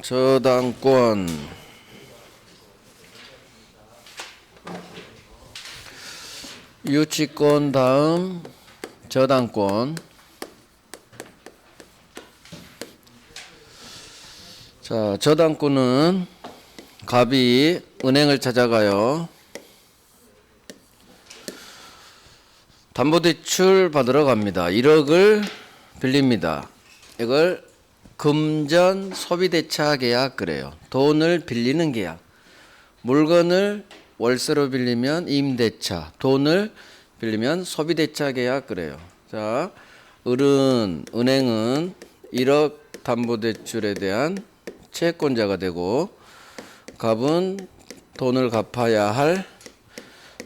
저당권 유치권 다음 저당권. 자, 저당권은 갑이 은행을 찾아가요. 담보대출 받으러 갑니다. 1억을 빌립니다. 이걸 금전 소비대차 계약 그래요. 돈을 빌리는 계약. 물건을 월세로 빌리면 임대차, 돈을 빌리면 소비대차 계약 그래요. 자, 은행은 1억 담보대출에 대한 채권자가 되고 갑은 돈을 갚아야 할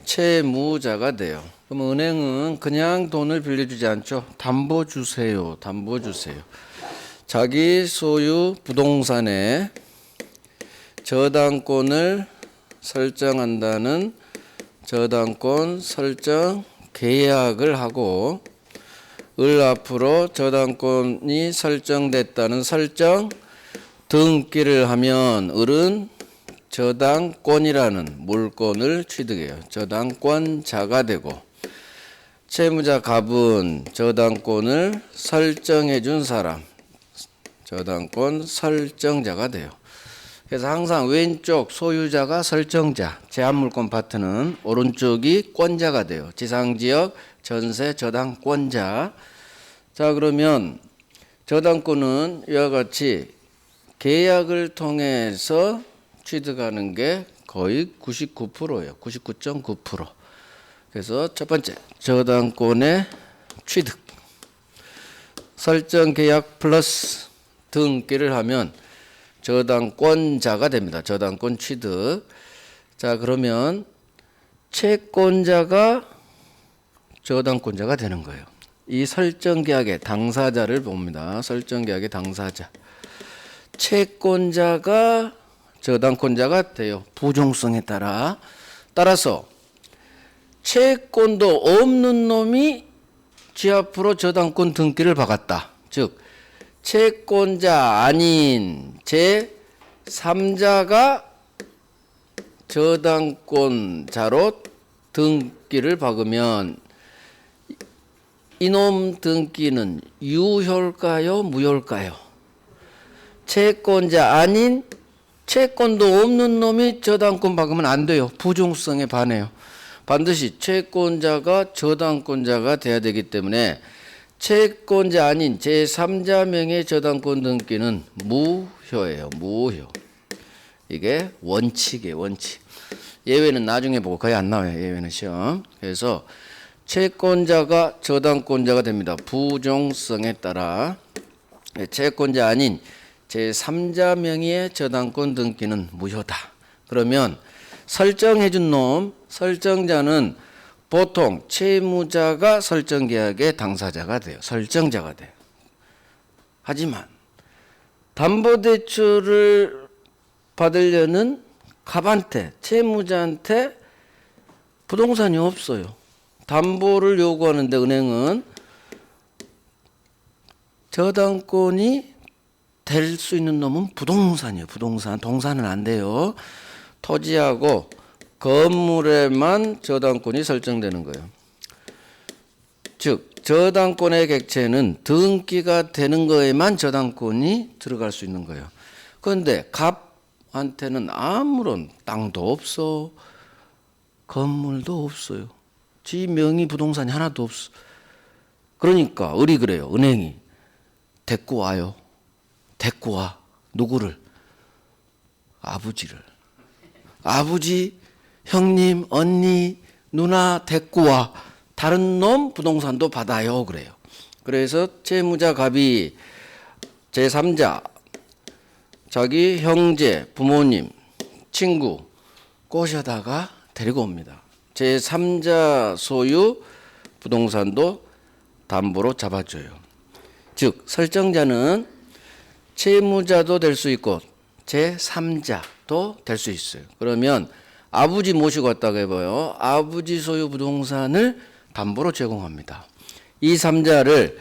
채무자가 돼요. 그럼 은행은 그냥 돈을 빌려주지 않죠. 담보 주세요. 담보 주세요. 자기 소유 부동산에 저당권을 설정한다는 저당권 설정 계약을 하고 을 앞으로 저당권이 설정됐다는 설정 등기를 하면 을은 저당권이라는 물권을 취득해요. 저당권자가 되고 채무자 갑은 저당권을 설정해 준 사람, 저당권 설정자가 돼요. 그래서 항상 왼쪽 소유자가 설정자, 제한물권 파트는 오른쪽이 권자가 돼요. 지상지역 전세 저당권자. 자, 그러면 저당권은 이와 같이 계약을 통해서 취득하는 게 거의 99%예요. 99.9%. 그래서 첫 번째, 저당권의 취득. 설정 계약 플러스 등기를 하면 저당권자가 됩니다. 저당권 취득. 자, 그러면 채권자가 저당권자가 되는 거예요. 이 설정 계약의 당사자를 봅니다. 설정 계약의 당사자. 채권자가 저당권자가 돼요. 부종성에 따라서 채권도 없는 놈이 지 앞으로 저당권 등기를 박았다. 즉 채권자 아닌 제3자가 저당권자로 등기를 박으면 이놈 등기는 유효일까요? 무효일까요? 채권자 아닌 채권도 없는 놈이 저당권 박으면 안 돼요. 부종성에 반해요. 반드시 채권자가 저당권자가 돼야 되기 때문에 채권자 아닌 제3자 명의 저당권 등기는 무효예요. 무효. 이게 원칙이에요. 원칙. 예외는 나중에 보고 거의 안 나와요. 예외는 시험. 그래서 채권자가 저당권자가 됩니다. 부종성에 따라. 채권자 아닌 제3자 명의의 저당권 등기는 무효다. 그러면 설정해준 놈, 설정자는 보통 채무자가 설정계약의 당사자가 돼요. 설정자가 돼요. 하지만 담보대출을 받으려는 갑한테, 채무자한테 부동산이 없어요. 담보를 요구하는데 은행은 저당권이 될 수 있는 놈은 부동산이에요. 부동산. 동산은 안 돼요. 토지하고 건물에만 저당권이 설정되는 거예요. 즉 저당권의 객체는 등기가 되는 거에만 저당권이 들어갈 수 있는 거예요. 그런데 갑한테는 아무런 땅도 없어, 건물도 없어요. 지 명의 부동산이 하나도 없어. 그러니까 을이 그래요. 은행이 데리고 와요. 데리고 와. 누구를? 아버지를. 아버지, 형님, 언니, 누나 데리고 와. 다른 놈 부동산도 받아요. 그래요. 그래서 채무자 갑이 제3자, 자기 형제, 부모님, 친구 꼬셔다가 데리고 옵니다. 제3자 소유 부동산도 담보로 잡아줘요. 즉 설정자는 채무자도 될 수 있고 제3자도 될 수 있어요. 그러면 아버지 모시고 왔다고 해봐요. 아버지 소유 부동산을 담보로 제공합니다. 이 3자를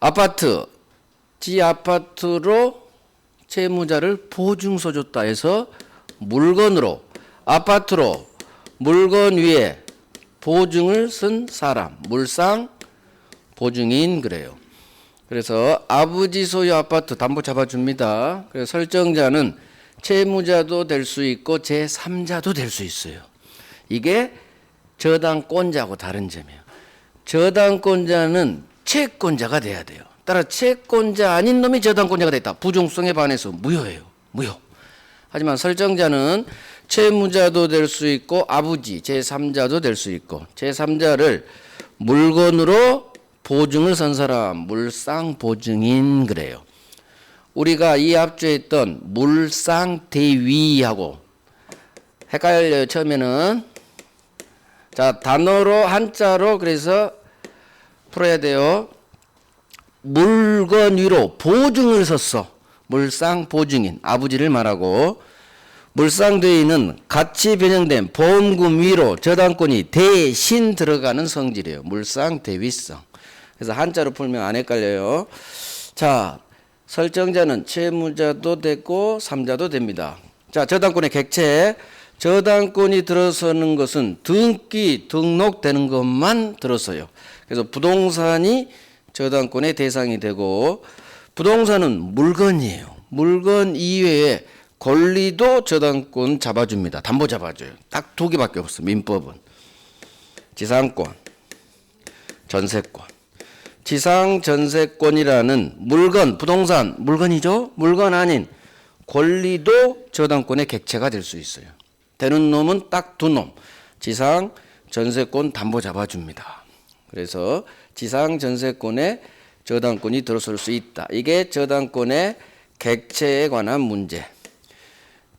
아파트, 지 아파트로 채무자를 보증서 줬다 해서 물건으로, 아파트로, 물건 위에 보증을 쓴 사람, 물상 보증인 그래요. 그래서 아버지 소유 아파트 담보 잡아줍니다. 그래서 설정자는 채무자도 될 수 있고 제3자도 될 수 있어요. 이게 저당권자하고 다른 점이에요. 저당권자는 채권자가 돼야 돼요. 따라 채권자 아닌 놈이 저당권자가 됐다. 부종성에 반해서 무효예요. 무효. 하지만 설정자는 채무자도 될 수 있고 아버지 제3자도 될 수 있고 제3자를 물건으로 보증을 선 사람 물상보증인 그래요. 우리가 이 앞주에 있던 물상대위하고 헷갈려요. 처음에는 자 단어로 한자로 그래서 풀어야 돼요. 물건 위로 보증을 섰어. 물상보증인 아버지를 말하고 물상대위는 같이 변형된 보험금 위로 저당권이 대신 들어가는 성질이에요. 물상대위성. 그래서 한자로 풀면 안 헷갈려요. 자, 설정자는 채무자도 되고 삼자도 됩니다. 자, 저당권의 객체. 저당권이 들어서는 것은 등기 등록되는 것만 들어서요. 그래서 부동산이 저당권의 대상이 되고 부동산은 물건이에요. 물건 이외에 권리도 저당권 잡아줍니다. 담보 잡아줘요. 딱 두 개밖에 없어. 민법은 지상권, 전세권. 지상 전세권이라는 물건, 부동산 물건이죠. 물건 아닌 권리도 저당권의 객체가 될 수 있어요. 되는 놈은 딱 두 놈. 지상 전세권 담보 잡아줍니다. 그래서 지상 전세권에 저당권이 들어설 수 있다. 이게 저당권의 객체에 관한 문제.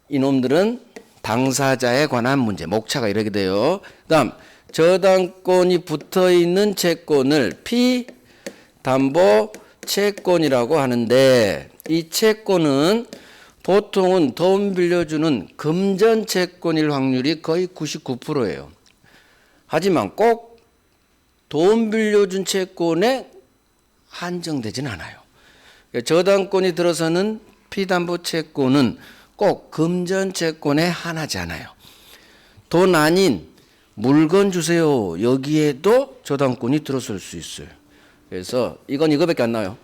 이놈들은 당사자에 관한 문제. 목차가 이렇게 돼요. 그다음 저당권이 붙어있는 채권을 피담보 채권이라고 하는데 이 채권은 보통은 돈 빌려주는 금전 채권일 확률이 거의 99%예요. 하지만 꼭 돈 빌려준 채권에 한정되진 않아요. 저당권이 들어서는 피담보 채권은 꼭 금전 채권에 한하지 않아요. 돈 아닌 물건 주세요. 여기에도 저당권이 들어설 수 있어요. 그래서 이건 이거밖에 안 나와요.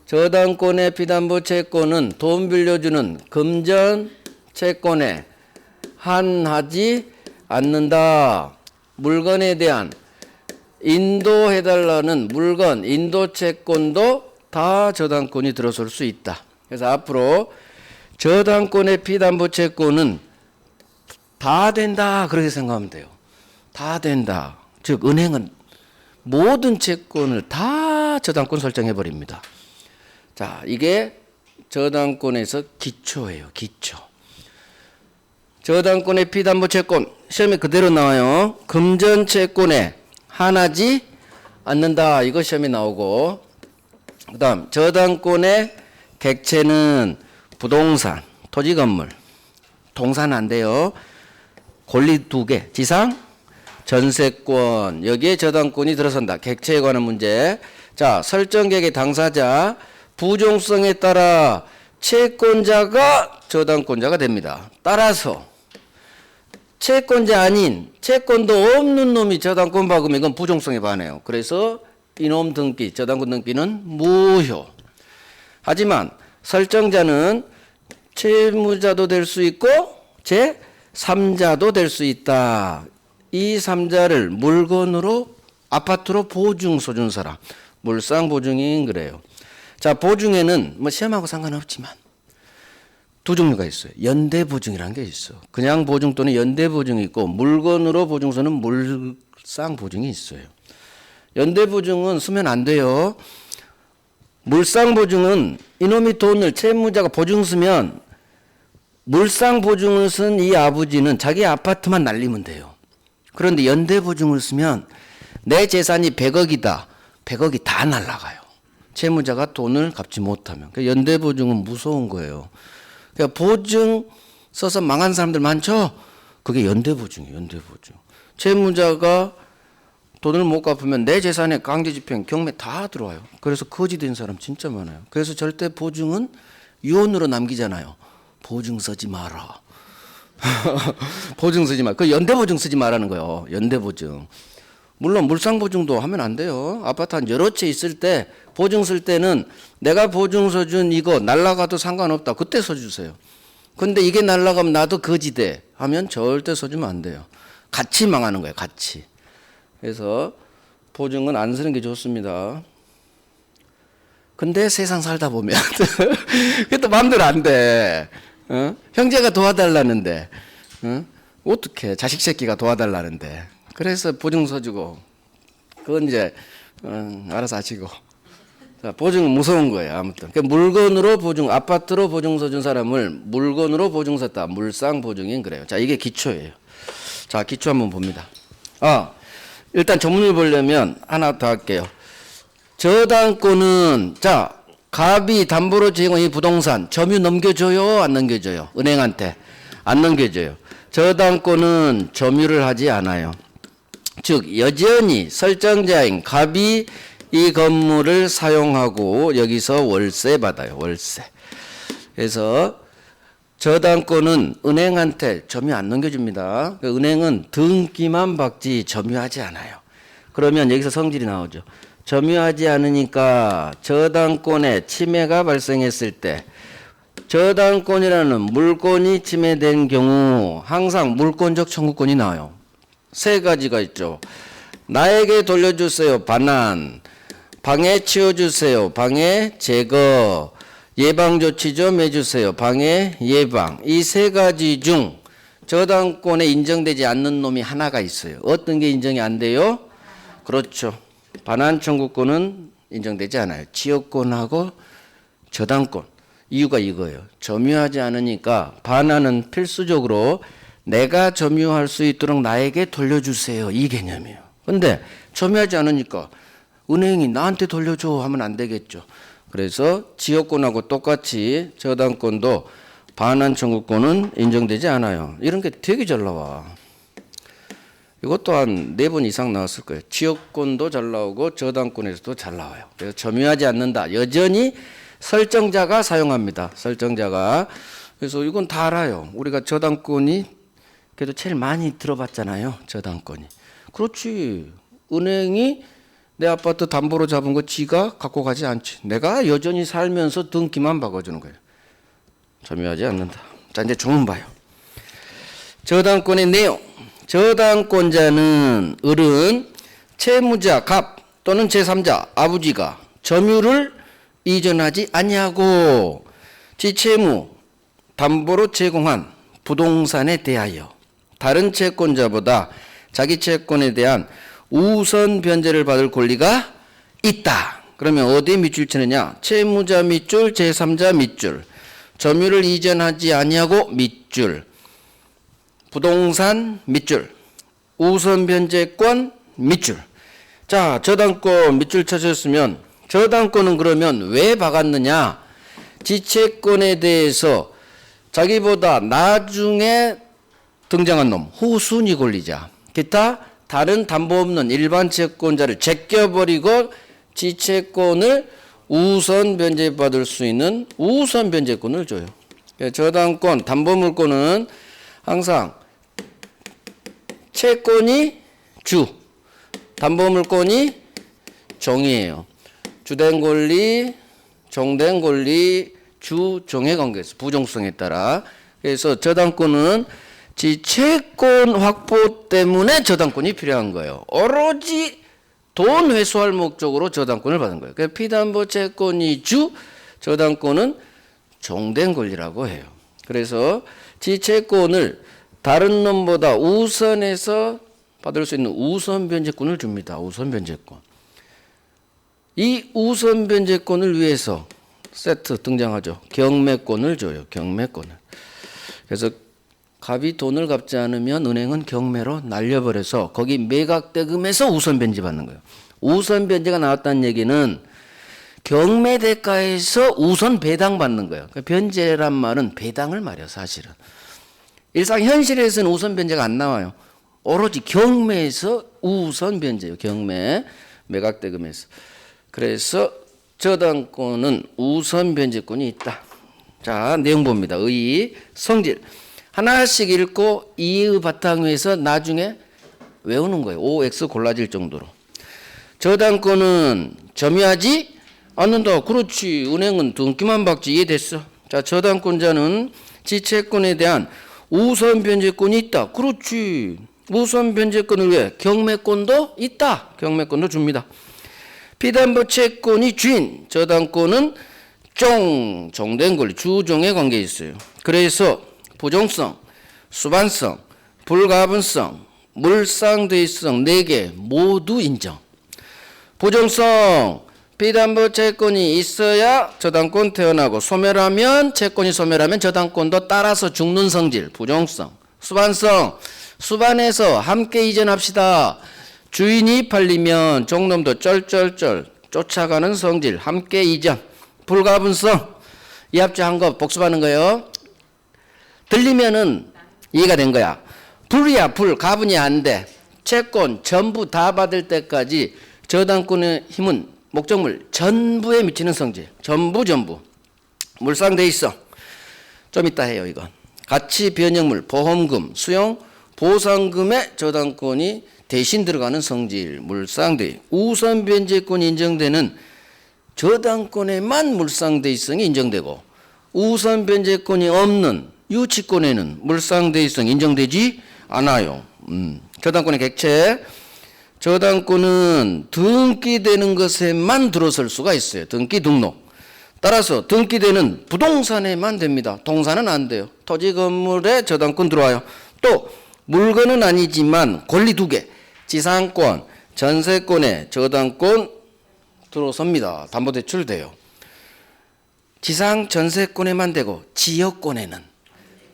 저당권의 피담보 채권은 돈 빌려주는 금전 채권에 한하지 않는다. 물건에 대한 인도해달라는 물건, 인도 채권도 다 저당권이 들어설 수 있다. 그래서 앞으로 저당권의 피담보 채권은 다 된다. 그렇게 생각하면 돼요. 다 된다. 즉 은행은 모든 채권을 다 저당권 설정해 버립니다. 자, 이게 저당권에서 기초예요. 기초. 저당권의 피담보 채권 시험에 그대로 나와요. 금전 채권에 한하지 않는다. 이거 시험에 나오고 그다음 저당권의 객체는 부동산, 토지 건물, 동산 안 돼요. 권리 두 개, 지상, 전세권 여기에 저당권이 들어선다. 객체에 관한 문제. 자, 설정객의 당사자 부종성에 따라 채권자가 저당권자가 됩니다. 따라서 채권자 아닌 채권도 없는 놈이 저당권 받으면 이건 부종성에 반해요. 그래서 이놈 등기, 저당권 등기는 무효. 하지만 설정자는 채무자도 될 수 있고 제3자도 될 수 있다. 이 3자를 물건으로 아파트로 보증서 준 사람 물상보증인 그래요. 자, 보증에는 뭐 시험하고 상관없지만 두 종류가 있어요. 연대보증이라는 게 있어. 그냥 보증 또는 연대보증이 있고 물건으로 보증서는 물상보증이 있어요. 연대보증은 쓰면 안 돼요. 물상보증은 이놈이 돈을 채무자가 보증 쓰면 물상보증을 쓴 이 아버지는 자기 아파트만 날리면 돼요. 그런데 연대보증을 쓰면 내 재산이 100억이다. 100억이 다 날아가요. 채무자가 돈을 갚지 못하면. 그러니까 연대보증은 무서운 거예요. 그러니까 보증 써서 망한 사람들 많죠? 그게 연대보증이에요. 연대보증. 채무자가 돈을 못 갚으면 내 재산에 강제집행, 경매 다 들어와요. 그래서 거지된 사람 진짜 많아요. 그래서 절대 보증은 유언으로 남기잖아요. 보증 쓰지 마라. 보증 쓰지 마. 그 연대보증 쓰지 말라는 거예요. 연대보증. 물론 물상보증도 하면 안 돼요. 아파트 한 여러 채 있을 때 보증 쓸 때는 내가 보증 서준 이거 날라가도 상관없다. 그때 써주세요. 근데 이게 날라가면 나도 거지돼 하면 절대 써주면 안 돼요. 같이 망하는 거예요. 같이. 그래서 보증은 안 쓰는 게 좋습니다. 근데 세상 살다 보면 그게 또 마음대로 안 돼. 어? 형제가 도와달라는데 어떻게 자식 새끼가 도와달라는데 그래서 보증 서주고 그건 이제 알아서 하시고. 자, 보증은 무서운 거예요. 아무튼 물건으로 보증, 아파트로 보증 서준 사람을 물건으로 보증 섰다. 물상 보증인 그래요. 자, 이게 기초예요. 자, 기초 한번 봅니다. 일단 전문을 보려면 하나 더 할게요. 저당권은 자, 갑이 담보로 제공한 부동산 점유 넘겨줘요, 안 넘겨줘요? 은행한테 안 넘겨줘요. 저당권은 점유를 하지 않아요. 즉 여전히 설정자인 갑이 이 건물을 사용하고 여기서 월세 받아요. 월세. 그래서 저당권은 은행한테 점유 안 넘겨줍니다. 은행은 등기만 받지 점유하지 않아요. 그러면 여기서 성질이 나오죠. 점유하지 않으니까 저당권에 침해가 발생했을 때 저당권이라는 물권이 침해된 경우 항상 물권적 청구권이 나와요. 세 가지가 있죠. 나에게 돌려주세요. 반환. 방해 치워주세요. 방해 제거. 예방조치 좀 해주세요. 방해 예방. 이 세 가지 중 저당권에 인정되지 않는 놈이 하나가 있어요. 어떤 게 인정이 안 돼요? 그렇죠. 반환 청구권은 인정되지 않아요. 지역권하고 저당권. 이유가 이거예요. 점유하지 않으니까 반환은 필수적으로 내가 점유할 수 있도록 나에게 돌려주세요. 이 개념이에요. 근데 점유하지 않으니까 은행이 나한테 돌려줘 하면 안 되겠죠. 그래서 지역권하고 똑같이 저당권도 반환 청구권은 인정되지 않아요. 이런 게 되게 잘 나와. 이것도 한 4번 이상 나왔을 거예요. 지역권도 잘 나오고 저당권에서도 잘 나와요. 그래서 점유하지 않는다. 여전히 설정자가 사용합니다. 설정자가. 그래서 이건 다 알아요. 우리가 저당권이 그래도 제일 많이 들어봤잖아요. 저당권이. 그렇지. 은행이 내 아파트 담보로 잡은 거 지가 갖고 가지 않지. 내가 여전히 살면서 등기만 박아주는 거예요. 점유하지 않는다. 자, 이제 조문 봐요. 저당권의 내용. 저당권자는 을은 채무자 갑 또는 제3자 아버지가 점유를 이전하지 아니하고 지채무 담보로 제공한 부동산에 대하여 다른 채권자보다 자기 채권에 대한 우선 변제를 받을 권리가 있다. 그러면 어디에 밑줄 치느냐? 채무자 밑줄, 제3자 밑줄. 점유를 이전하지 아니하고 밑줄. 부동산 밑줄. 우선 변제권 밑줄. 자, 저당권 밑줄 쳐주셨으면 저당권은 그러면 왜 박았느냐? 지채권에 대해서 자기보다 나중에 등장한 놈, 후순위 권리자, 기타 다른 담보 없는 일반 채권자를 제껴버리고 지채권을 우선 변제받을 수 있는 우선 변제권을 줘요. 저당권, 담보물권은 항상 채권이 주, 담보물권이 종이에요. 주된 권리, 종된 권리, 주, 종의 관계에서 부종성에 따라. 그래서 저당권은 지채권 확보 때문에 저당권이 필요한 거예요. 오로지 돈 회수할 목적으로 저당권을 받은 거예요. 그래서 피담보 채권이 주, 저당권은 종된 권리라고 해요. 그래서 지채권을 다른 놈보다 우선해서 받을 수 있는 우선 변제권을 줍니다. 우선 변제권. 이 우선 변제권을 위해서 세트 등장하죠. 경매권을 줘요. 경매권을. 그래서 갑이 돈을 갚지 않으면 은행은 경매로 날려버려서 거기 매각대금에서 우선 변제 받는 거예요. 우선 변제가 나왔다는 얘기는 경매 대가에서 우선 배당 받는 거예요. 그러니까 변제란 말은 배당을 말해요. 사실은. 일상 현실에서는 우선 변제가 안 나와요. 오로지 경매에서 우선 변제예요. 경매 매각대금에서. 그래서 저당권은 우선 변제권이 있다. 자, 내용 봅니다. 의, 성질. 하나씩 읽고 이의 바탕 위에서 나중에 외우는 거예요. OX 골라질 정도로. 저당권은 점유하지 않는다. 그렇지. 은행은 등기만 받지. 이해됐어. 자, 저당권자는 지채권에 대한 우선 변제권이 있다. 그렇지. 우선 변제권을 위해 경매권도 있다. 경매권도 줍니다. 피담보 채권이 주인, 저당권은 종된 권리, 주종에 관계 있어요. 그래서 부종성, 수반성, 불가분성, 물상대의성 4개 모두 인정. 부종성, 피담보 채권이 있어야 저당권 태어나고 소멸하면 채권이 소멸하면 저당권도 따라서 죽는 성질, 부종성. 수반성, 수반해서 함께 이전합시다. 주인이 팔리면 종놈도 쩔쩔쩔 쫓아가는 성질, 함께 이전. 불가분성, 이 합주한 거 복습하는 거예요. 들리면은 이해가 된 거야. 불이야 불, 가분이 안 돼. 채권 전부 다 받을 때까지 저당권의 힘은 목적물 전부에 미치는 성질. 전부. 물상돼 있어. 좀 이따 해요 이건. 가치 변형물, 보험금, 수용, 보상금에 저당권이 대신 들어가는 성질, 물상대. 우선 변제권이 인정되는 저당권에만 물상대의성이 인정되고 우선 변제권이 없는 유치권에는 물상대의성 인정되지 않아요. 저당권의 객체. 저당권은 등기되는 것에만 들어설 수가 있어요. 등기 등록. 따라서 등기되는 부동산에만 됩니다. 동산은 안 돼요. 토지 건물에 저당권 들어와요. 또 물건은 아니지만 권리 2개. 지상권, 전세권에 저당권 들어섭니다. 담보대출 돼요. 지상 전세권에만 되고 지역권에는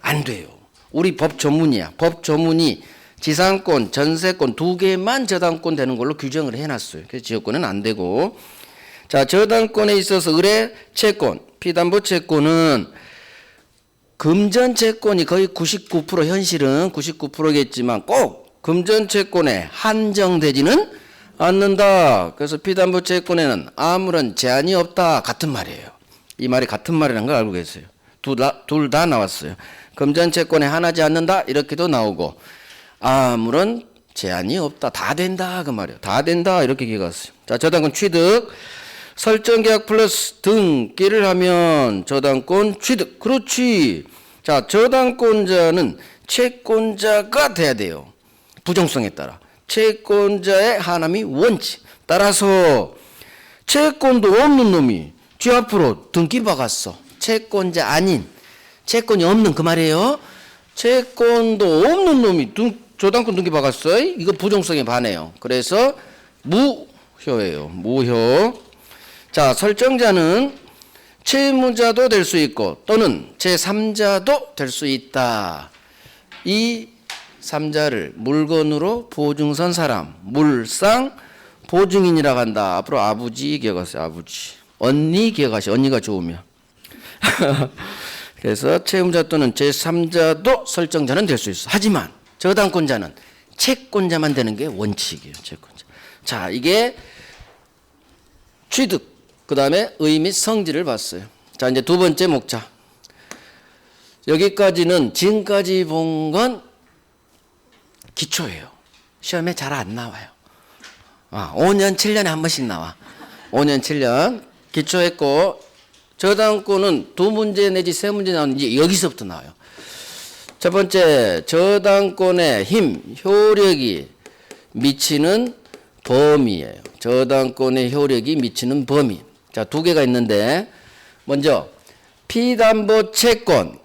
안 돼요. 우리 법 조문이야. 법 조문이 지상권, 전세권 2개만 저당권 되는 걸로 규정을 해놨어요. 그래서 지역권은 안 되고. 자, 저당권에 있어서 의뢰 채권, 피담보 채권은 금전 채권이 거의 99% 현실은 99%겠지만 꼭 금전 채권에 한정되지는 않는다. 그래서 피담보 채권에는 아무런 제한이 없다. 같은 말이에요. 이 말이 같은 말이라는 걸 알고 계세요. 둘 다 나왔어요. 금전 채권에 한하지 않는다. 이렇게도 나오고 아무런 제한이 없다. 다 된다. 그 말이에요. 다 된다. 이렇게 기억했어요. 자, 저당권 취득. 설정계약 플러스 등기를 하면 저당권 취득. 그렇지. 자, 저당권자는 채권자가 돼야 돼요. 부정성에 따라. 채권자의 하남이 원칙. 따라서 채권도 없는 놈이 쥐 앞으로 등기 박았어. 채권자 아닌, 채권이 없는 그 말이에요. 채권도 없는 놈이 저당권 등기 박았어. 이거 부정성에 반해요. 그래서 무효예요. 무효. 자, 설정자는 채무자도 될 수 있고 또는 제3자도 될 수 있다. 이 3자를 물건으로 보증선 사람, 물상 보증인이라고 한다. 앞으로 아버지 기억하세요. 아버지. 언니 기억하세요. 언니가 좋으면. 그래서 채무자 또는 제3자도 설정자는 될 수 있어. 하지만 저당권자는 채권자만 되는 게 원칙이에요. 채권자. 자, 이게 취득. 그 다음에 의 및 성질을 봤어요. 자, 이제 두 번째 목차. 여기까지는 지금까지 본 건 기초예요. 시험에 잘 안 나와요. 5년, 7년에 한 번씩 나와. 5년, 7년. 기초했고, 저당권은 2문제 내지 3문제 나오는지 여기서부터 나와요. 첫 번째, 저당권의 힘, 효력이 미치는 범위예요. 저당권의 효력이 미치는 범위. 자, 2개가 있는데, 먼저, 피담보 채권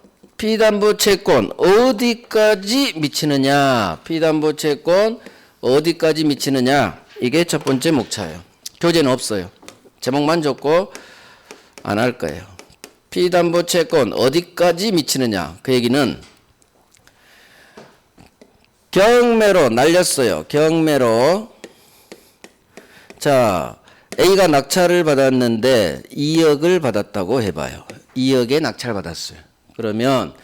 어디까지 미치느냐? 피담보 채권 어디까지 미치느냐? 이게 첫 번째 목차예요. 교재는 없어요. 제목만 줬고 안 할 거예요. 피담보 채권 어디까지 미치느냐? 그 얘기는 경매로 날렸어요. 경매로. 자, A가 낙찰을 받았는데 2억을 받았다고 해봐요. 2억에 낙찰 받았어요. 그러면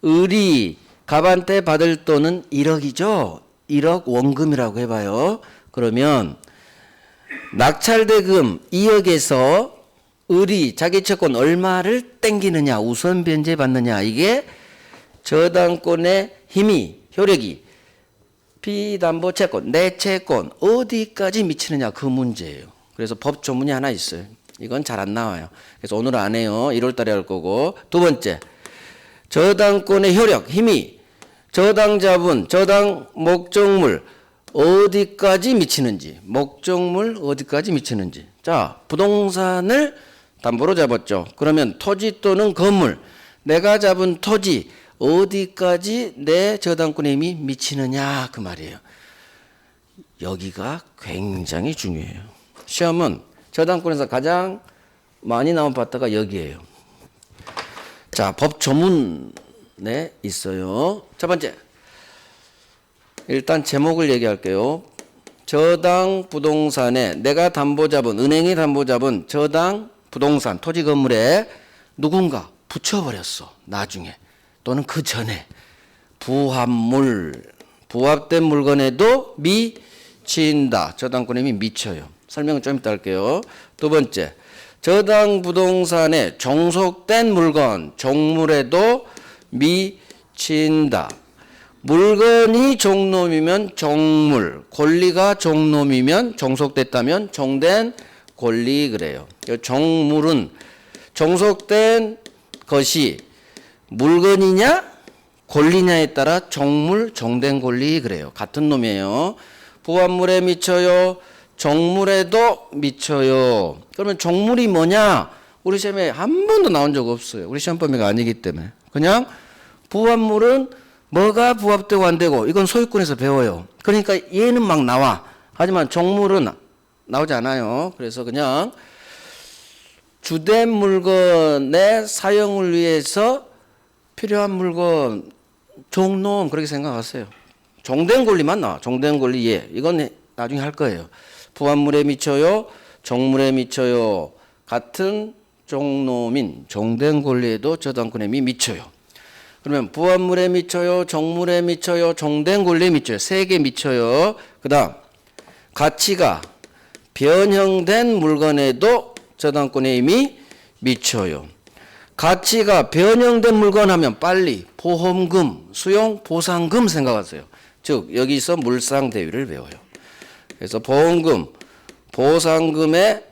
을이 갑한테 받을 돈은 1억이죠. 1억 원금이라고 해봐요. 그러면 낙찰대금 2억에서 을이 자기 채권 얼마를 땡기느냐, 우선 변제받느냐, 이게 저당권의 힘이, 효력이 비담보 채권, 내 채권 어디까지 미치느냐, 그 문제예요. 그래서 법 조문이 하나 있어요. 이건 잘 안 나와요. 그래서 오늘 안 해요. 1월 달에 할 거고. 두 번째, 저당권의 효력, 힘이 저당자분, 저당 목적물 어디까지 미치는지, 목적물 어디까지 미치는지. 자, 부동산을 담보로 잡았죠. 그러면 토지 또는 건물, 내가 잡은 토지 어디까지 내 저당권의 힘이 미치느냐, 그 말이에요. 여기가 굉장히 중요해요. 시험은 저당권에서 가장 많이 나온 파트가 여기에요. 자, 법 조문에 있어요. 첫 번째, 일단 제목을 얘기할게요. 저당 부동산에 내가 담보 잡은, 은행이 담보 잡은 저당 부동산, 토지 건물에 누군가 붙여버렸어. 나중에 또는 그 전에 부합물, 부합된 물건에도 미친다. 저당권의 힘이 미쳐요. 설명은 좀 이따 할게요. 두 번째, 저당 부동산에 종속된 물건, 종물에도 미친다. 물건이 종놈이면 종물, 권리가 종놈이면 종속됐다면 종된 권리 그래요. 종물은 종속된 것이 물건이냐 권리냐에 따라 종물, 종된 권리 그래요. 같은 놈이에요. 부합물에 미쳐요. 종물에도 미쳐요. 그러면 종물이 뭐냐? 우리 시험에 한 번도 나온 적 없어요. 우리 시험 범위가 아니기 때문에. 그냥 부합물은 뭐가 부합되고 안 되고 이건 소유권에서 배워요. 그러니까 얘는 막 나와. 하지만 종물은 나오지 않아요. 그래서 그냥 주된 물건의 사용을 위해서 필요한 물건, 종놈 그렇게 생각하세요. 종된 권리만 나와. 종된 권리 예. 이건 나중에 할 거예요. 부합물에 미쳐요. 종물에 미쳐요. 같은 종놈인 종된 권리에도 저당권의 힘이 미쳐요. 그러면 부합물에 미쳐요. 종물에 미쳐요. 종된 권리에 미쳐요. 세 개 미쳐요. 그 다음 가치가 변형된 물건에도 저당권의 힘이 미쳐요. 가치가 변형된 물건 하면 빨리 보험금, 수용, 보상금 생각하세요. 즉 여기서 물상대위를 배워요. 그래서 보험금, 보상금에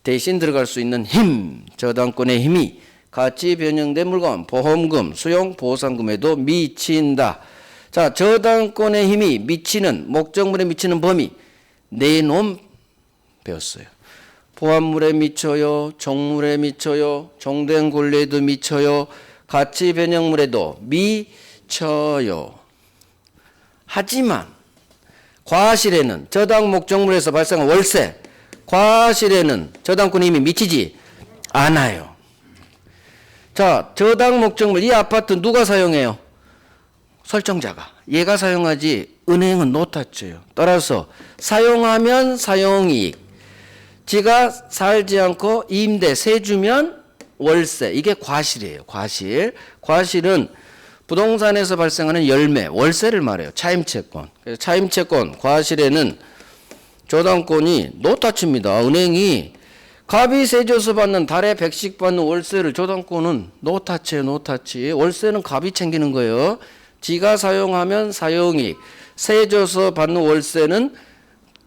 대신 들어갈 수 있는 힘, 저당권의 힘이 가치 변형된 물건, 보험금, 수용, 보상금에도 미친다. 자, 저당권의 힘이 미치는, 목적물에 미치는 범위 네 놈 배웠어요. 부합물에 미쳐요. 종물에 미쳐요. 종된 권리에도 미쳐요. 가치 변형물에도 미쳐요. 하지만 과실에는 저당 목적물에서 발생한 월세, 과실에는 저당권의 힘이 미치지 않아요. 자, 저당 목적물 이 아파트 누가 사용해요? 설정자가. 얘가 사용하지 은행은 노타쳐요. 따라서 사용하면 사용이익, 지가 살지 않고 임대세 주면 월세, 이게 과실이에요. 과실. 과실은 부동산에서 발생하는 열매, 월세를 말해요. 차임채권. 그래서 차임채권, 과실에는 저당권이 노타치입니다. 은행이 갑이 세줘서 받는 달에 100씩 받는 월세를 저당권은 노타치예요. 노타치. 월세는 갑이 챙기는 거예요. 지가 사용하면 사용이익, 세줘서 받는 월세는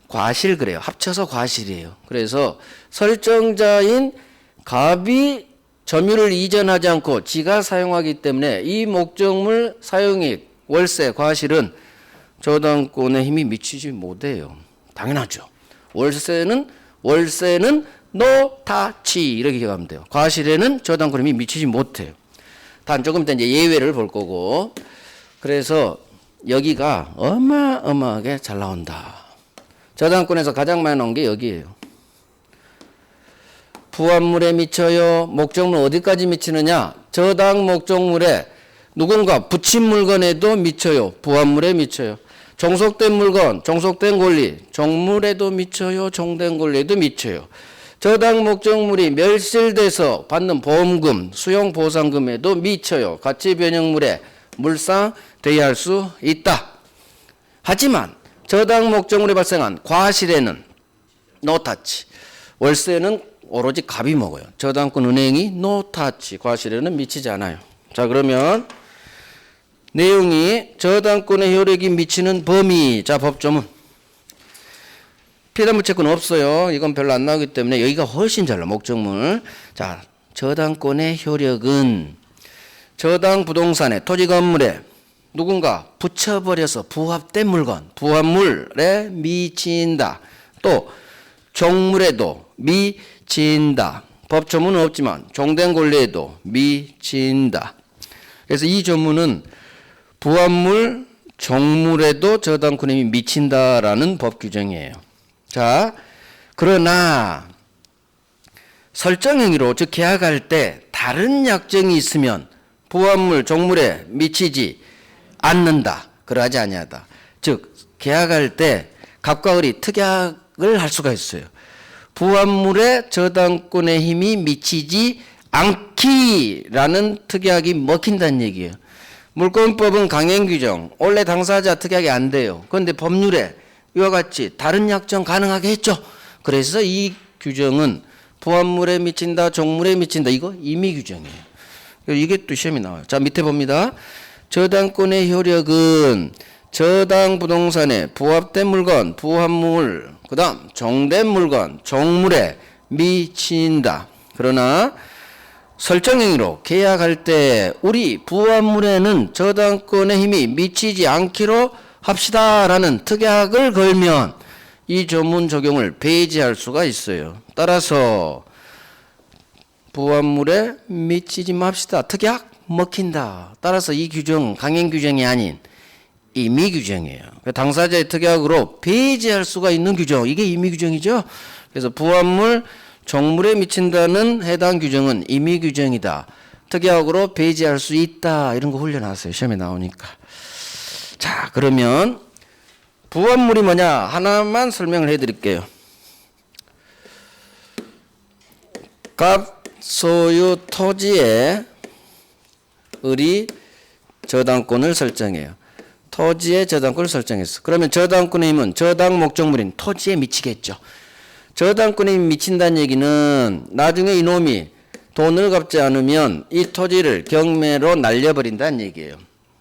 과실 그래요. 합쳐서 과실이에요. 그래서 설정자인 갑이 점유를 이전하지 않고 지가 사용하기 때문에 이 목적물 사용이익, 월세, 과실은 저당권의 힘이 미치지 못해요. 당연하죠. 월세는 노타치 이렇게 기억하면 돼요. 과실에는 저당권의 힘이 미치지 못해요. 단 조금 이따 이제 예외를 볼 거고. 그래서 여기가 어마어마하게 잘 나온다. 저당권에서 가장 많이 나온 게 여기예요. 부합물에 미쳐요. 목적물 어디까지 미치느냐? 저당 목적물에 누군가 붙인 물건에도 미쳐요. 부합물에 미쳐요. 종속된 물건, 종속된 권리, 종물에도 미쳐요. 종된 권리에도 미쳐요. 저당 목적물이 멸실돼서 받는 보험금, 수용 보상금에도 미쳐요. 가치 변형물에 물상 대여할 수 있다. 하지만 저당 목적물에 발생한 과실에는 노타치, 월세는 오로지 갑이 먹어요. 저당권 은행이 노타치 과실에는 미치지 않아요. 자, 그러면 내용이 저당권의 효력이 미치는 범위. 자, 법조문. 피담보 채권 없어요. 이건 별로 안 나오기 때문에 여기가 훨씬 잘 나. 목적물. 자, 저당권의 효력은 저당 부동산에 토지 건물에 누군가 붙여버려서 부합된 물건, 부합물에 미친다. 또 종물에도 미친다. 법조문은 없지만 종된 권리에도 미친다. 그래서 이 조문은 부합물, 종물에도 저당권이 미친다라는 법 규정이에요. 자, 그러나 설정행위로 즉 계약할 때 다른 약정이 있으면 부합물, 종물에 미치지 않는다. 그러하지 아니하다. 즉 계약할 때 갑과 을이 특약을 할 수가 있어요. 부합물에 저당권의 힘이 미치지 않기라는 특약이 먹힌다는 얘기예요. 물권법은 강행 규정, 원래 당사자 특약이 안 돼요. 그런데 법률에 이와 같이 다른 약정 가능하게 했죠. 그래서 이 규정은 부합물에 미친다, 종물에 미친다. 이거 임의 규정이에요. 이게 또 시험이 나와요. 자, 밑에 봅니다. 저당권의 효력은 저당 부동산에 부합된 물건, 부합물, 그 다음 종된 물건, 종물에 미친다. 그러나 설정행위로 계약할 때 우리 부합물에는 저당권의 힘이 미치지 않기로 합시다라는 특약을 걸면 이 조문 적용을 배제할 수가 있어요. 따라서 부합물에 미치지 맙시다. 특약 먹힌다. 따라서 이 규정 강행 규정이 아닌 임의 규정이에요. 당사자의 특약으로 배제할 수가 있는 규정. 이게 임의 규정이죠. 그래서 부합물, 종물에 미친다는 해당 규정은 임의 규정이다. 특약으로 배제할 수 있다. 이런 거 훈련하세요. 시험에 나오니까. 자, 그러면 부합물이 뭐냐 하나만 설명을 해드릴게요. 갑, 소유, 토지에 을이 저당권을 설정해요. 토지에 저당권을 설정했어. 그러면 저당권의 힘은 저당 목적물인 토지에 미치겠죠. 저당권에 미친다는 얘기는 나중에 이놈이 돈을 갚지 않으면 이 토지를 경매로 날려버린다는 얘기예요.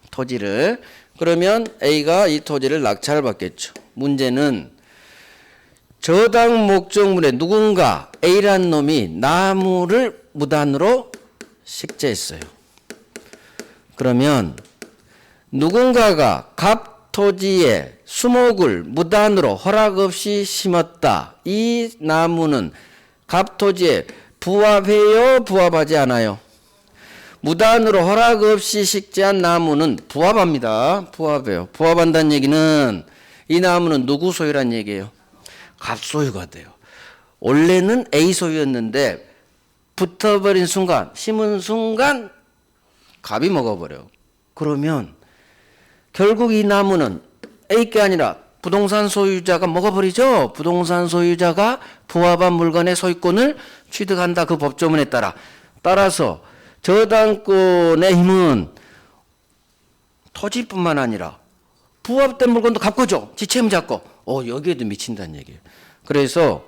토지를. 그러면 A가 이 토지를 낙찰받겠죠. 문제는 저당 목적물에 누군가 A라는 놈이 나무를 무단으로 식재했어요. 그러면 누군가가 갑 토지에 수목을 무단으로 허락 없이 심었다. 이 나무는 갑 토지에 부합해요? 부합하지 않아요? 무단으로 허락 없이 식재한 나무는 부합합니다. 부합해요. 부합한다는 얘기는 이 나무는 누구 소유란 얘기예요? 갑 소유가 돼요. 원래는 A 소유였는데 붙어버린 순간, 심은 순간 갑이 먹어버려요. 그러면 결국 이 나무는 A게 아니라 부동산 소유자가 먹어버리죠. 부동산 소유자가 부합한 물건의 소유권을 취득한다. 그 법조문에 따라. 따라서 저당권의 힘은 토지뿐만 아니라 부합된 물건도 갖고 줘. 지체임 잡고. 여기에도 미친다는 얘기예요. 그래서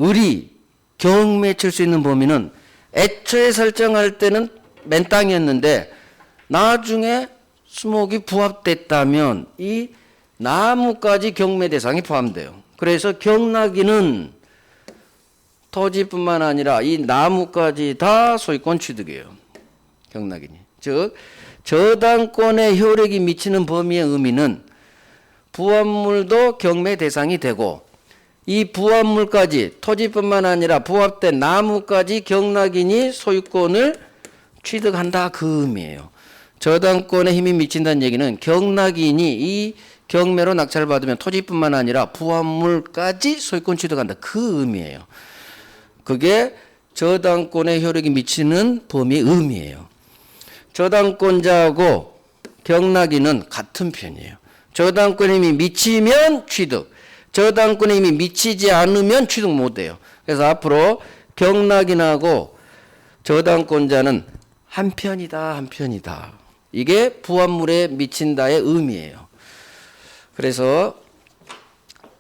을이 경매 칠 수 있는 범위는 애초에 설정할 때는 맨 땅이었는데 나중에 수목이 부합됐다면 이 나무까지 경매 대상에 포함돼요. 그래서 경락인은 토지뿐만 아니라 이 나무까지 다 소유권 취득이에요. 경락인이. 즉 저당권의 효력이 미치는 범위의 의미는 부합물도 경매 대상이 되고 이 부합물까지 토지뿐만 아니라 부합된 나무까지 경락인이 소유권을 취득한다. 그 의미예요. 저당권에 힘이 미친다는 얘기는 경락인이 이 경매로 낙찰을 받으면 토지뿐만 아니라 부합물까지 소유권 취득한다. 그 의미예요. 그게 저당권의 효력이 미치는 범위의 의미예요. 저당권자하고 경락인은 같은 편이에요. 저당권의 힘이 미치면 취득, 저당권의 힘이 미치지 않으면 취득 못해요. 그래서 앞으로 경락인하고 저당권자는 한편이다, 한편이다. 이게 부합물에 미친다의 의미예요. 그래서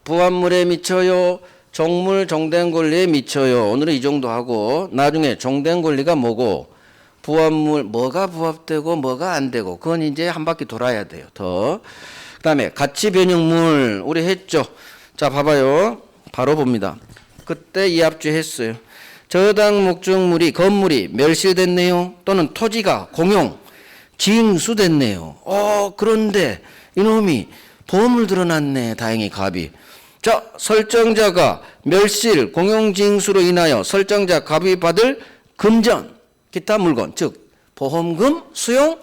부합물에 미쳐요, 종물 종된 권리에 미쳐요. 오늘은 이 정도 하고 나중에 종된 권리가 뭐고 부합물 뭐가 부합되고 뭐가 안 되고 그건 이제 한 바퀴 돌아야 돼요. 더. 그다음에 가치 변형물 우리 했죠. 자 봐봐요. 바로 봅니다. 그때 이 합주 했어요. 저당 목적물이 건물이 멸실됐네요. 또는 토지가 공용 징수됐네요. 그런데 이놈이 보험을 들어놨네. 다행히 갑이. 자 설정자가 멸실 공용징수로 인하여 설정자 갑이 받을 금전 기타 물건 즉 보험금 수용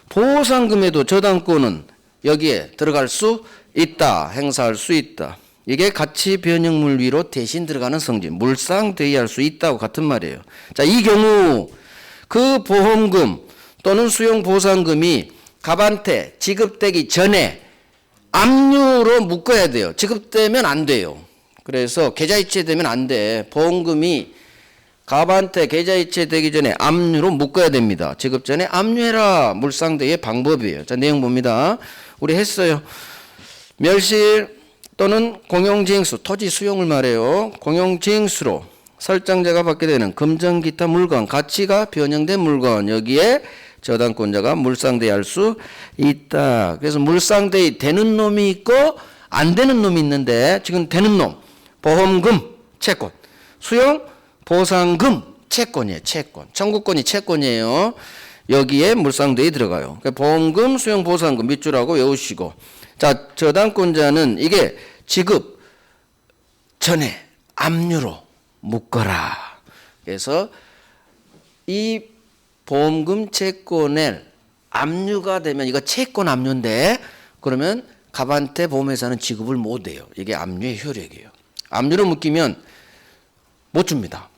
보상금에도 저당권은 여기에 들어갈 수 있다. 행사할 수 있다. 이게 가치 변형물 위로 대신 들어가는 성질 물상 대의할 수 있다고 같은 말이에요. 자, 이 경우 그 보험금 또는 수용 보상금이 갑한테 지급되기 전에 압류로 묶어야 돼요. 지급되면 안 돼요. 그래서 계좌이체되면 안 돼. 보험금이 갑한테 계좌이체되기 전에 압류로 묶어야 됩니다. 지급 전에 압류해라. 물상대의 방법이에요. 자, 내용 봅니다. 우리 했어요. 멸실 또는 공용징수, 토지 수용을 말해요. 공용징수로 설정자가 받게 되는 금전 기타 물건, 가치가 변형된 물건 여기에 저당권자가 물상대할 수 있다. 그래서 물상대의 되는 놈이 있고 안 되는 놈이 있는데 지금 되는 놈 보험금 채권, 수용 보상금 채권이에요. 채권. 청구권이 채권이에요. 여기에 물상대에 들어가요. 그러니까 보험금, 수용 보상금 밑줄하고 외우시고 자 저당권자는 이게 지급 전에 압류로 묶어라. 그래서 이 보험금 채권에 압류가 되면 이거 채권 압류인데 그러면 갑한테 보험회사는 지급을 못해요. 이게 압류의 효력이에요. 압류로 묶이면 못 줍니다.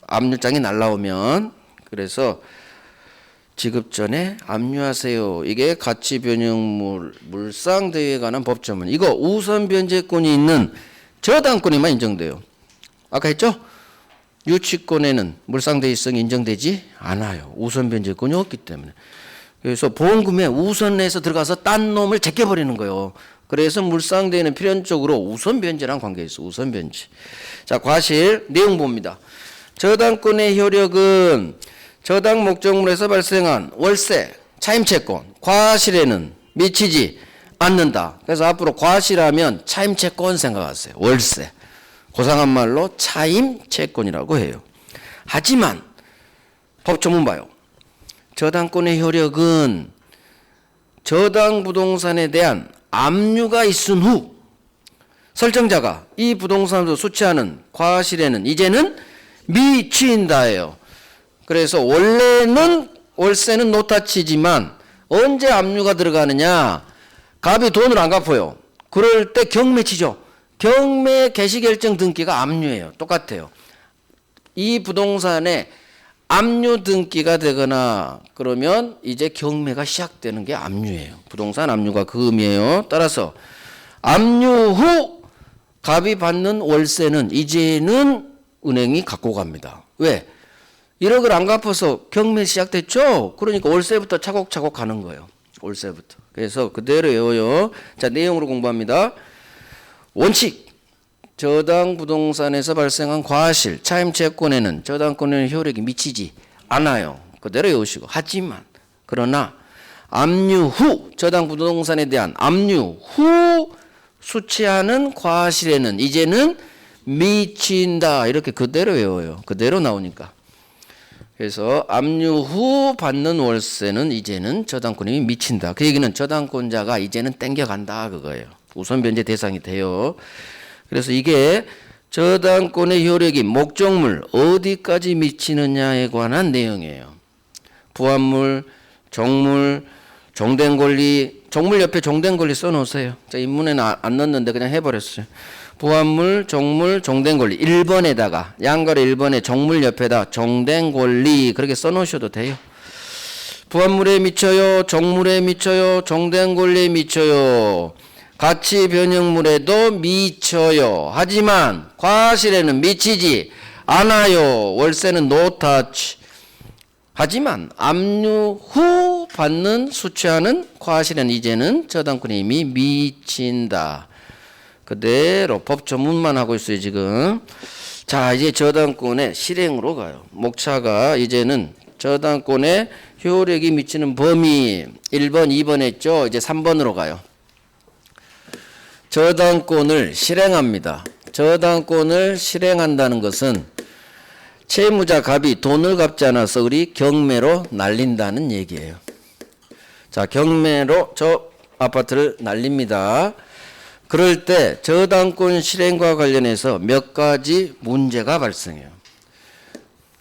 압류장이 날라오면. 그래서 지급 전에 압류하세요. 이게 가치 변형물 물상대위에 관한 법조문. 이거 우선 변제권이 있는 저당권에만 인정돼요. 아까 했죠? 유치권에는 물상대위성이 인정되지 않아요. 우선 변제권이 없기 때문에. 그래서 보험금에 우선에서 들어가서 딴 놈을 제껴버리는 거예요. 그래서 물상대위는 필연적으로 우선 변제랑 관계 있어. 우선 변제. 자, 과실 내용 봅니다. 저당권의 효력은 저당 목적물에서 발생한 월세, 차임채권, 과실에는 미치지 않는다. 그래서 앞으로 과실하면 차임채권 생각하세요. 월세. 고상한 말로 차임채권이라고 해요. 하지만 법조문 봐요. 저당권의 효력은 저당 부동산에 대한 압류가 있은 후 설정자가 이 부동산으로 수취하는 과실에는 이제는 미친다예요. 그래서 원래는 월세는 노타치지만 언제 압류가 들어가느냐? 갑이 돈을 안 갚아요. 그럴 때 경매 치죠. 경매 개시결정 등기가 압류예요. 똑같아요. 이 부동산에 압류 등기가 되거나 그러면 이제 경매가 시작되는 게 압류예요. 부동산 압류가 그 의미예요. 따라서 압류 후 갑이 받는 월세는 이제는 은행이 갖고 갑니다. 왜? 1억을 안 갚아서 경매 시작됐죠? 그러니까 월세부터 차곡차곡 가는 거예요. 월세부터. 그래서 그대로 외워요. 자, 내용으로 공부합니다. 원칙. 저당 부동산에서 발생한 과실, 차임채권에는 저당권의 효력이 미치지 않아요. 그대로 외우시고. 하지만 그러나 압류 후 저당 부동산에 대한 압류 후 수취하는 과실에는 이제는 미친다. 이렇게 그대로 외워요. 그대로 나오니까. 그래서 압류 후 받는 월세는 이제는 저당권이 미친다. 그 얘기는 저당권자가 이제는 땡겨간다 그거예요. 우선 변제 대상이 돼요. 그래서 이게 저당권의 효력이 목적물 어디까지 미치느냐에 관한 내용이에요. 부합물, 종물, 종된 권리, 종물 옆에 종된 권리 써놓으세요. 자, 인문에는 안 넣었는데 그냥 해버렸어요. 부합물, 종물, 종된 권리 1번에다가 양가로 1번에 종물 옆에다 종된 권리 그렇게 써놓으셔도 돼요. 부합물에 미쳐요. 종물에 미쳐요. 종된 권리에 미쳐요. 가치 변형물에도 미쳐요. 하지만 과실에는 미치지 않아요. 월세는 노타치. 하지만 압류 후 받는 수취하는 과실은 이제는 저당권이 이미 미친다. 그대로 법 전문만 하고 있어요, 지금. 자, 이제 저당권의 실행으로 가요. 목차가 이제는 저당권의 효력이 미치는 범위 1번, 2번 했죠. 이제 3번으로 가요. 저당권을 실행합니다. 저당권을 실행한다는 것은 채무자 갑이 돈을 갚지 않아서 우리 경매로 날린다는 얘기예요. 자, 경매로 저 아파트를 날립니다. 그럴 때 저당권 실행과 관련해서 몇 가지 문제가 발생해요.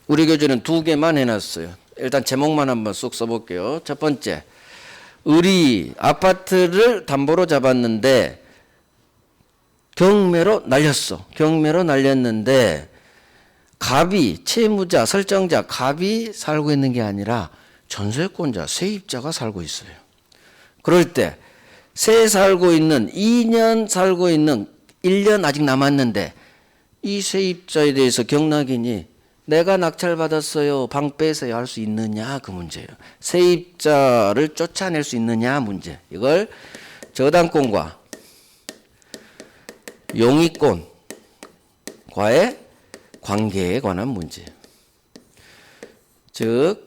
우리 교재는 2개만 해놨어요. 일단 제목만 한번 쑥 써볼게요. 첫 번째, 우리 아파트를 담보로 잡았는데 경매로 날렸어. 경매로 날렸는데 갑이, 채무자, 설정자, 갑이 살고 있는 게 아니라 전세권자, 세입자가 살고 있어요. 그럴 때 새 살고 있는, 2년 살고 있는, 1년 아직 남았는데 이 세입자에 대해서 경락인이 내가 낙찰받았어요, 방 빼세요 할 수 있느냐, 그 문제예요. 세입자를 쫓아낼 수 있느냐 문제. 이걸 저당권과 용의권과의 관계에 관한 문제. 즉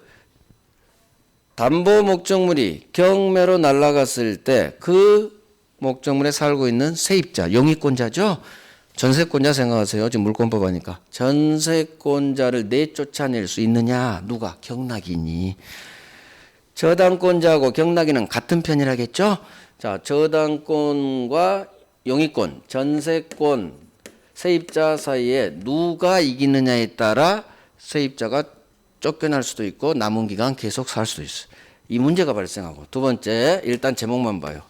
담보 목적물이 경매로 날아갔을 때 그 목적물에 살고 있는 세입자, 용의권자죠. 전세권자 생각하세요. 지금 물권법 하니까. 전세권자를 내쫓아낼 수 있느냐. 누가? 경락인이. 저당권자하고 경락인은 같은 편이라겠죠. 자, 저당권과 용의권, 전세권, 세입자 사이에 누가 이기느냐에 따라 세입자가 쫓겨날 수도 있고 남은 기간 계속 살 수도 있어요. 이 문제가 발생하고. 두 번째, 일단 제목만 봐요.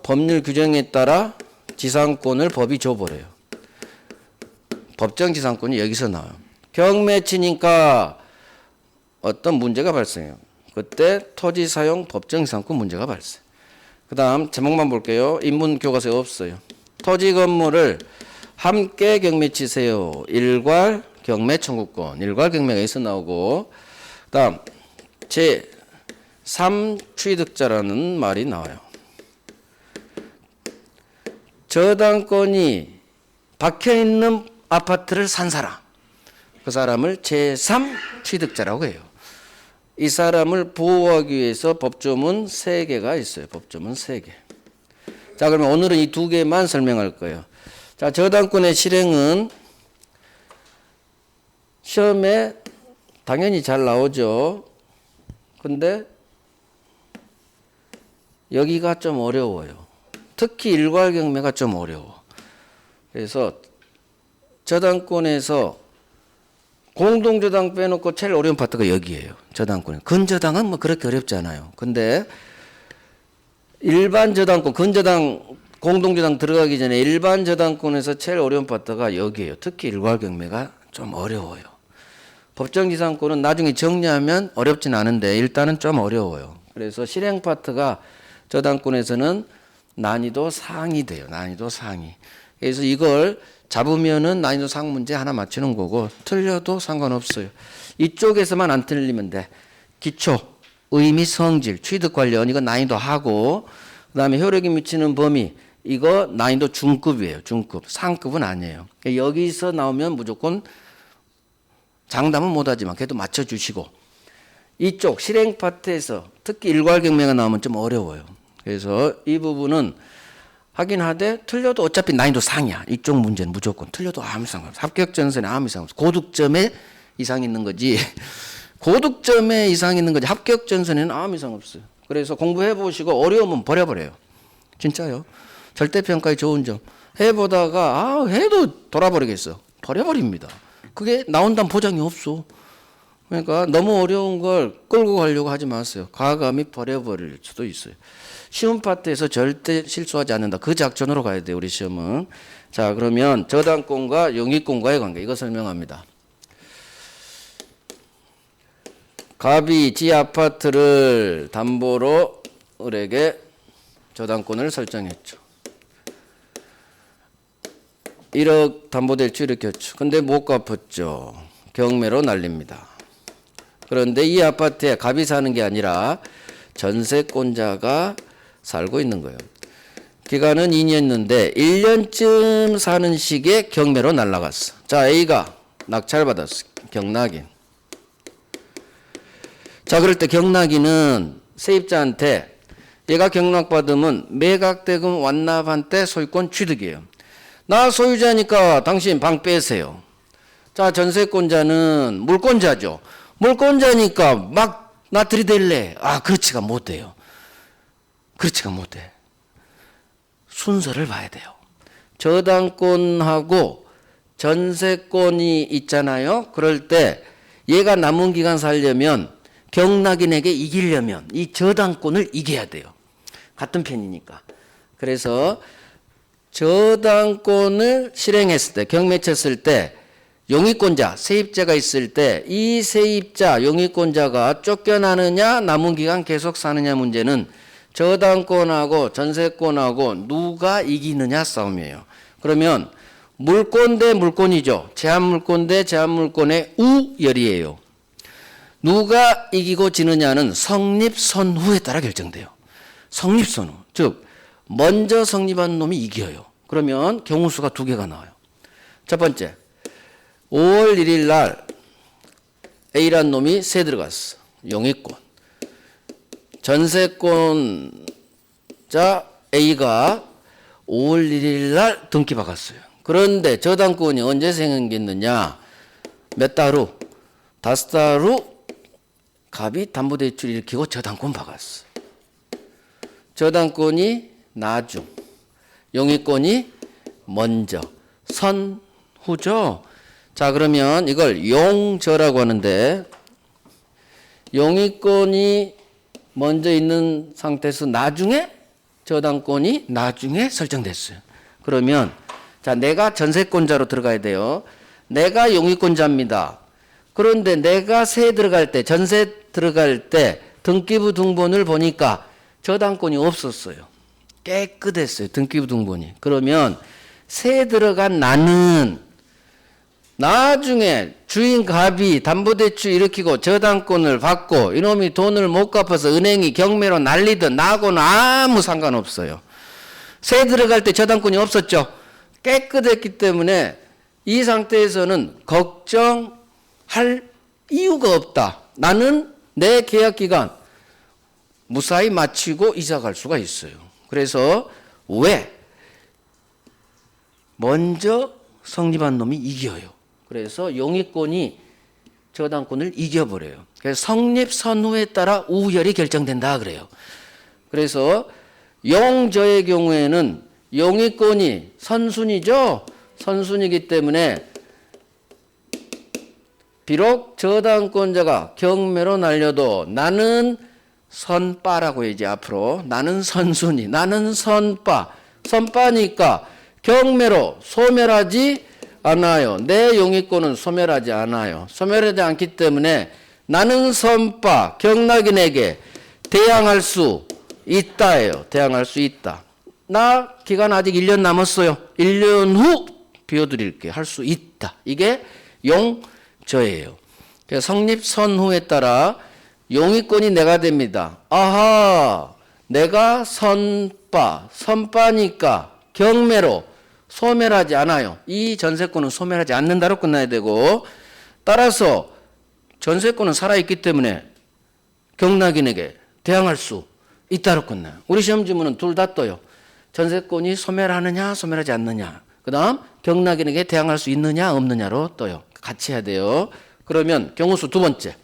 법률 규정에 따라 지상권을 법이 줘버려요. 법정 지상권이 여기서 나와요. 경매 치니까 어떤 문제가 발생해요. 그때 토지 사용 법정 지상권 문제가 발생. 그 다음 제목만 볼게요. 인문 교과서에 없어요. 토지 건물을 함께 경매 치세요. 일괄 경매 청구권. 일괄 경매가 있어 나오고, 그 다음 제3 취득자라는 말이 나와요. 저당권이 박혀있는 아파트를 산 사람, 그 사람을 제3 취득자라고 해요. 이 사람을 보호하기 위해서 법조문 3개가 있어요. 법조문 3개. 자, 그러면 오늘은 이 2개만 설명할 거예요. 자, 저당권의 실행은 시험에 당연히 잘 나오죠. 근데 여기가 좀 어려워요. 특히 일괄 경매가 좀 어려워. 그래서 저당권에서 공동저당 빼놓고 제일 어려운 파트가 여기예요. 저당권에. 근저당은 뭐 그렇게 어렵지 않아요. 근데 일반 저당권, 근저당, 공동저당 들어가기 전에 일반 저당권에서 제일 어려운 파트가 여기예요. 특히 일괄 경매가 좀 어려워요. 법정지상권은 나중에 정리하면 어렵진 않은데 일단은 좀 어려워요. 그래서 실행 파트가 저당권에서는 난이도 상이 돼요. 난이도 상이. 그래서 이걸 잡으면은 난이도 상 문제 하나 맞추는 거고 틀려도 상관없어요. 이쪽에서만 안 틀리면 돼. 기초, 의미, 성질, 취득 관련 이거 난이도 하고, 그다음에 효력이 미치는 범위 이거 난이도 중급이에요. 중급. 상급은 아니에요. 여기서 나오면 무조건 장담은 못하지만 그래도 맞춰주시고, 이쪽 실행 파트에서 특히 일괄 경매가 나오면 좀 어려워요. 그래서 이 부분은 하긴 하되 틀려도 어차피 난이도 상이야. 이쪽 문제는 무조건 틀려도 아무 상관없어. 합격 전선에 아무 상관없어. 고득점에 이상 있는 거지. 고득점에 이상 있는 거지. 합격 전선에는 아무 이상 없어요. 그래서 공부해 보시고 어려우면 버려버려요. 진짜요. 절대평가의 좋은 점. 해보다가 해도 돌아버리겠어. 버려버립니다. 그게 나온다는 보장이 없어. 그러니까 너무 어려운 걸 끌고 가려고 하지 마세요. 과감히 버려버릴 수도 있어요. 쉬운 파트에서 절대 실수하지 않는다. 그 작전으로 가야 돼요. 우리 시험은. 자, 그러면 저당권과 용의권과의 관계 이거 설명합니다. 갑이 지 아파트를 담보로 을에게 저당권을 설정했죠. 1억 담보대출 이렇게 했죠. 근데 못 갚았죠. 경매로 날립니다. 그런데 이 아파트에 갑이 사는 게 아니라 전세권자가 살고 있는 거예요. 기간은 2년인데 1년쯤 사는 시기에 경매로 날라갔어. 자, A가 낙찰받았어. 경락인. 자, 그럴 때 경락인은 세입자한테 얘가 경락받으면 매각대금 완납한 때 소유권 취득이에요. 나 소유자니까 당신 방 빼세요. 자, 전세권자는 물권자죠. 물권자니까 막 나 들이댈래. 아, 그렇지가 못해요. 그렇지가 못해. 순서를 봐야 돼요. 저당권하고 전세권이 있잖아요. 그럴 때 얘가 남은 기간 살려면 경락인에게 이기려면 이 저당권을 이겨야 돼요. 같은 편이니까. 그래서 저당권을 실행했을 때, 경매 쳤을 때 용의권자, 세입자가 있을 때 이 세입자, 용의권자가 쫓겨나느냐 남은 기간 계속 사느냐 문제는 저당권하고 전세권하고 누가 이기느냐 싸움이에요. 그러면 물권 대 물권이죠. 제한물권 대 제한물권의 우열이에요. 누가 이기고 지느냐는 성립선후에 따라 결정돼요. 성립선후. 즉 먼저 성립한 놈이 이겨요. 그러면 경우수가 두 개가 나와요. 첫 번째, 5월 1일 날 A란 놈이 세 들어갔어. 용의권. 전세권자 A가 5월 1일 날 등기 박았어요. 그런데 저당권이 언제 생겼느냐? 몇 달 후, 5달 후 갑이 담보대출 일으키고 저당권 박았어. 저당권이 나중, 용의권이 먼저, 선후죠. 자, 그러면 이걸 용저라고 하는데 용의권이 먼저 있는 상태에서 나중에 저당권이 나중에 설정됐어요. 그러면 자, 내가 전세권자로 들어가야 돼요. 내가 용의권자입니다. 그런데 내가 세 들어갈 때, 전세 들어갈 때 등기부 등본을 보니까 저당권이 없었어요. 깨끗했어요. 등기부 등본이. 그러면 세 들어간 나는 나중에 주인 갑이 담보대출 일으키고 저당권을 받고 이놈이 돈을 못 갚아서 은행이 경매로 날리든 나하고는 아무 상관없어요. 세 들어갈 때 저당권이 없었죠. 깨끗했기 때문에 이 상태에서는 걱정할 이유가 없다. 나는 내 계약기간 무사히 마치고 이사 갈 수가 있어요. 그래서 왜? 먼저 성립한 놈이 이겨요. 그래서 용의권이 저당권을 이겨버려요. 그래서 성립 선후에 따라 우열이 결정된다 그래요. 그래서 용저의 경우에는 용의권이 선순위죠. 선순위이기 때문에 비록 저당권자가 경매로 날려도 나는 선바라고 해야지. 앞으로 나는 선순위, 나는 선바. 선바니까 경매로 소멸하지 않아요. 내 용의권은 소멸하지 않아요. 소멸하지 않기 때문에 나는 선바 경락인에게 대항할 수 있다예요. 대항할 수 있다. 나 기간 아직 1년 남았어요. 1년 후 비워드릴게. 할 수 있다. 이게 용저예요. 그래서 성립 선후에 따라 용의권이 내가 됩니다. 아하, 내가 선바니까 경매로 소멸하지 않아요. 이 전세권은 소멸하지 않는다로 끝나야 되고, 따라서 전세권은 살아있기 때문에 경락인에게 대항할 수 있다로 끝나요. 우리 시험 지문은 둘 다 떠요. 전세권이 소멸하느냐 소멸하지 않느냐, 그 다음 경락인에게 대항할 수 있느냐 없느냐로 떠요. 같이 해야 돼요. 그러면 경우수 두 번째,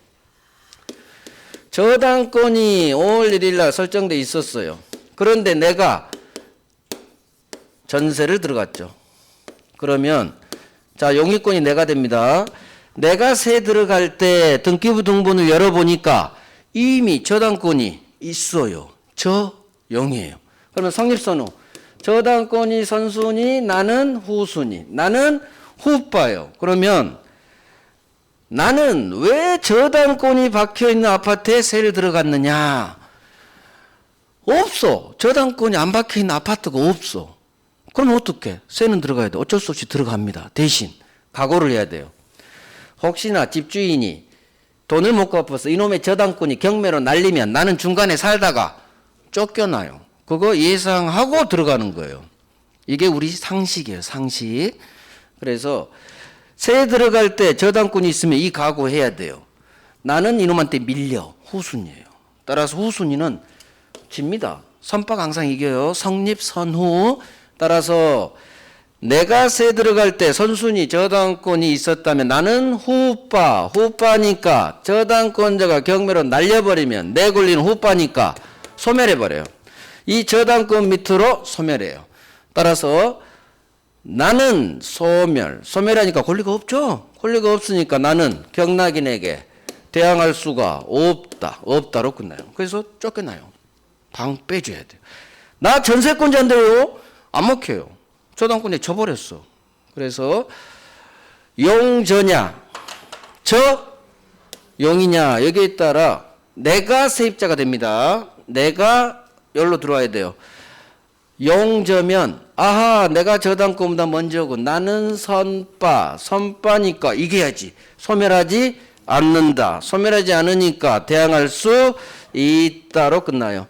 저당권이 5월 1일 날 설정돼 있었어요. 그런데 내가 전세를 들어갔죠. 그러면 자, 용의권이 내가 됩니다. 내가 세 들어갈 때 등기부 등본을 열어보니까 이미 저당권이 있어요. 저용이에요. 그러면 성립선후. 저당권이 선순위, 나는 후순위. 나는 후바예요. 그러면 나는 왜 저당권이 박혀있는 아파트에 세를 들어갔느냐? 없어. 저당권이 안 박혀있는 아파트가 없어. 그럼 어떻게? 세는 들어가야 돼. 어쩔 수 없이 들어갑니다. 대신 각오를 해야 돼요. 혹시나 집주인이 돈을 못 갚아서 이놈의 저당권이 경매로 날리면 나는 중간에 살다가 쫓겨나요. 그거 예상하고 들어가는 거예요. 이게 우리 상식이에요. 상식. 그래서 세 들어갈 때 저당권이 있으면 이 각오해야 돼요. 나는 이놈한테 밀려. 후순위예요. 따라서 후순위는 집니다. 선박 항상 이겨요. 성립 선후. 따라서 내가 세 들어갈 때 선순위 저당권이 있었다면 나는 후빠니까 저당권자가 경매로 날려버리면 내 권리는 후빠니까 소멸해버려요. 이 저당권 밑으로 소멸해요. 따라서 나는 소멸하니까 권리가 없죠. 권리가 없으니까 나는 경락인에게 대항할 수가 없다로 끝나요. 그래서 쫓겨나요. 방 빼줘야 돼요. 나 전세권자인데요. 안 먹혀요. 저당권에 져버렸어. 그래서 용저냐 용이냐 여기에 따라 내가 세입자가 됩니다. 내가 여기로 들어와야 돼요. 용저면 아하 내가 저당권보다 먼저고 나는 선빠니까 이겨야지. 소멸하지 않는다. 소멸하지 않으니까 대항할 수 있다로 끝나요.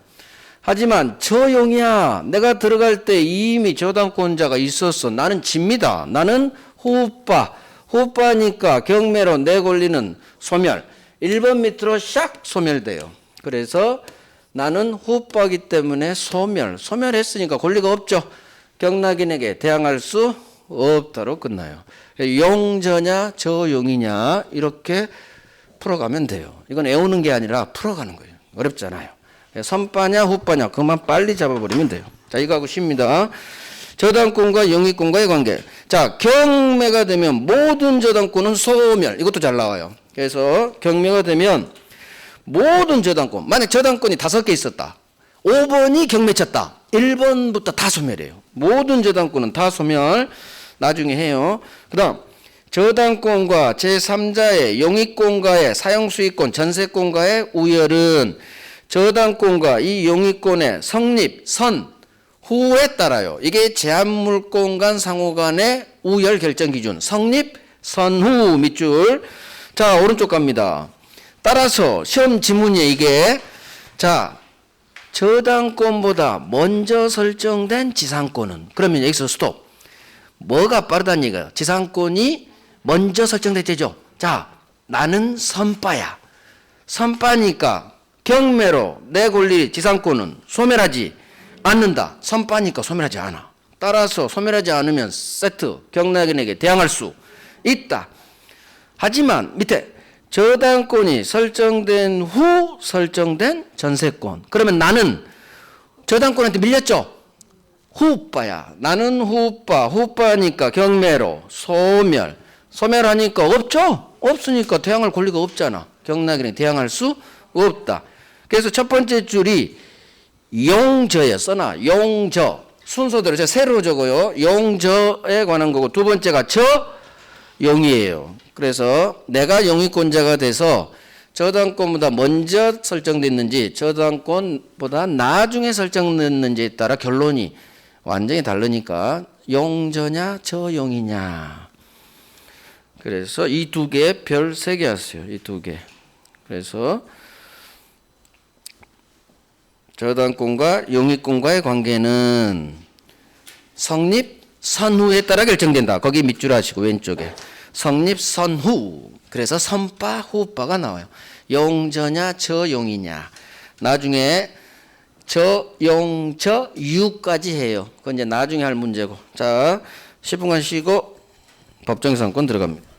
하지만 저용이야 내가 들어갈 때 이미 저당권자가 있었어. 나는 집니다. 나는 후빠니까 경매로 내 권리는 소멸. 1번 밑으로 샥 소멸돼요. 그래서 나는 후빠기 때문에 소멸했으니까 권리가 없죠. 경락인에게 대항할 수 없다로 끝나요. 용저냐 저용이냐 이렇게 풀어가면 돼요. 이건 애우는 게 아니라 풀어가는 거예요. 어렵잖아요. 선빠냐 후빠냐 그만 빨리 잡아버리면 돼요. 자 이거하고 쉽니다. 저당권과 영위권과의 관계. 자 경매가 되면 모든 저당권은 소멸. 이것도 잘 나와요. 그래서 경매가 되면 모든 저당권 만약 저당권이 5개 있었다. 5번이 경매 쳤다. 1번부터 다 소멸해요. 모든 저당권은 다 소멸 나중에 해요. 그 다음 저당권과 제3자의 용익권과의 사용수익권 전세권과의 우열은 저당권과 이 용익권의 성립 선후에 따라요. 이게 제한물권 간 상호 간의 우열 결정 기준 성립 선후 밑줄. 자 오른쪽 갑니다. 따라서 시험 지문이에요. 이게 자 저당권보다 먼저 설정된 지상권은 그러면 여기서 스톱. 뭐가 빠르다는 얘기가 지상권이 먼저 설정됐죠. 자 나는 선빠야. 선빠니까 경매로 내 권리 지상권은 소멸하지 않는다. 선빠니까 소멸하지 않아. 따라서 소멸하지 않으면 세트 경락인에게 대항할 수 있다. 하지만 밑에 저당권이 설정된 후 설정된 전세권. 그러면 나는 저당권한테 밀렸죠. 후빠야. 나는 후빠니까 경매로 소멸하니까 없죠. 없으니까 대항할 권리가 없잖아. 경락인에 대항할 수 없다. 그래서 첫 번째 줄이 용저에 써놔. 용저 순서대로 제가 세로 적어요. 용저에 관한 거고 두 번째가 저용이에요. 그래서 내가 용익권자가 돼서 저당권보다 먼저 설정됐는지 저당권보다 나중에 설정됐는지에 따라 결론이 완전히 다르니까 용저냐 저용이냐. 그래서 이 두 개 별 3개 하세요. 이 두 개. 그래서 저당권과 용익권과의 관계는 성립 선후에 따라 결정된다. 거기 밑줄 하시고 왼쪽에 성립 선후. 그래서 선빠 후빠가 나와요. 용저냐 저용이냐. 나중에 저용 저유까지 해요. 그건 이제 나중에 할 문제고. 자 10분간 쉬고 법정상권 들어갑니다.